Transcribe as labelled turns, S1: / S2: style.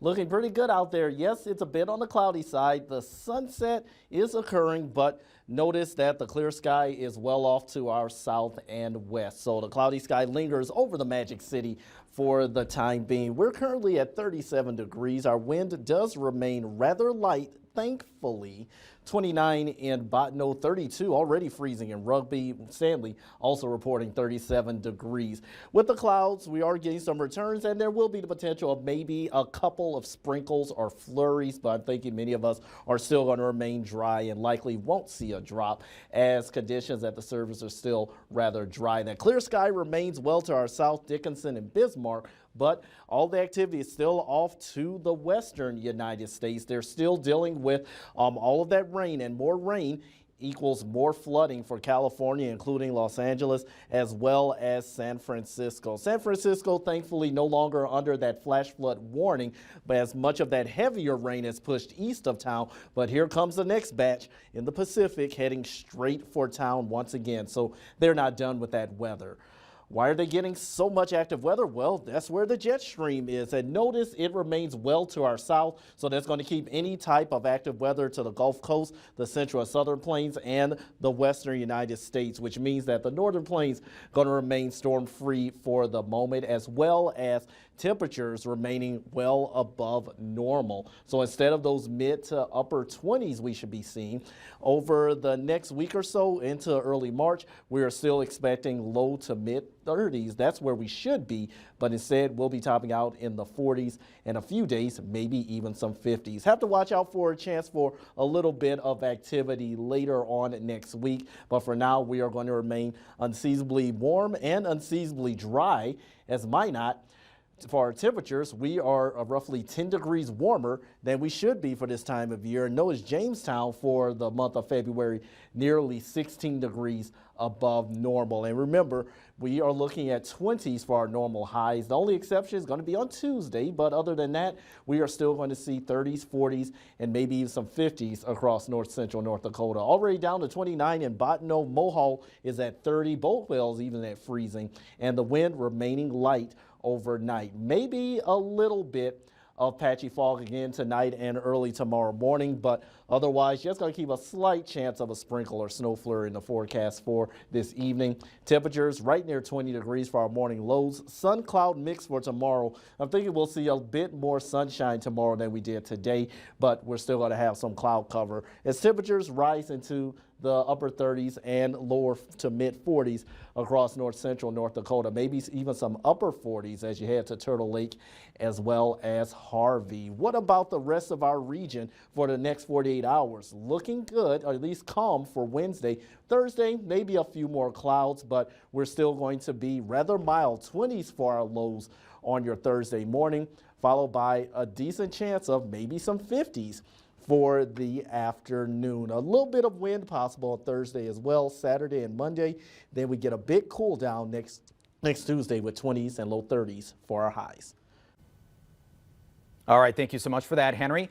S1: Looking pretty good out there. Yes, it's a bit on the cloudy side. The sunset is occurring, but notice that the clear sky is well off to our south and west. So the cloudy sky lingers over the Magic City for the time being. We're currently at 37 degrees. Our wind does remain rather light, thankfully. 29 in Bottineau, 32 already freezing in Rugby. Stanley also reporting 37 degrees. With the clouds, we are getting some returns, and there will be the potential of maybe a couple of sprinkles or flurries, but I'm thinking many of us are still going to remain dry and likely won't see a drop as conditions at the surface are still rather dry. That clear sky remains well to our south, Dickinson and Bismarck, but all the activity is still off to the western United States. They're still dealing with all of that rain, and more rain equals more flooding for California, including Los Angeles, as well as San Francisco. San Francisco, thankfully, no longer under that flash flood warning, but as much of that heavier rain is pushed east of town. But here comes the next batch in the Pacific heading straight for town once again. So they're not done with that weather. Why are they getting so much active weather? Well, that's where the jet stream is. And notice it remains well to our south, so that's going to keep any type of active weather to the Gulf Coast, the central and southern plains, and the western United States, which means that the northern plains going to remain storm-free for the moment, as well as temperatures remaining well above normal. So instead of those mid to upper 20s we should be seeing over the next week or so into early March, we are still expecting low to mid 30s. That's where we should be, but instead we'll be topping out in the 40s in a few days, maybe even some 50s. Have to watch out for a chance for a little bit of activity later on next week, but for now we are going to remain unseasonably warm and unseasonably dry as Minot. For our temperatures, we are roughly 10 degrees warmer than we should be for this time of year. And notice Jamestown for the month of February, nearly 16 degrees above normal. And remember, we are looking at 20s for our normal highs. The only exception is going to be on Tuesday, but other than that, we are still going to see 30s, 40s, and maybe even some 50s across north central North Dakota. Already down to 29 in Bottineau. Mohall is at 30, Boltwell's even at freezing, and the wind remaining light overnight. Maybe a little bit of patchy fog again tonight and early tomorrow morning, but otherwise just going to keep a slight chance of a sprinkle or snow flurry in the forecast for this evening. Temperatures right near 20 degrees for our morning lows. Sun cloud mix for tomorrow. I'm thinking we'll see a bit more sunshine tomorrow than we did today, but we're still going to have some cloud cover as temperatures rise into the upper 30s and lower to mid 40s across north central North Dakota, maybe even some upper 40s as you head to Turtle Lake as well as Harvey. What about the rest of our region for the next 48 hours? Looking good, or at least calm for Wednesday. Thursday, maybe a few more clouds, but we're still going to be rather mild, 20s for our lows on your Thursday morning, followed by a decent chance of maybe some 50s for the afternoon. A little bit of wind possible on Thursday as well, Saturday and Monday. Then we get a big cool down next Tuesday with 20s and low 30s for our highs.
S2: All right, thank you so much for that, Henry.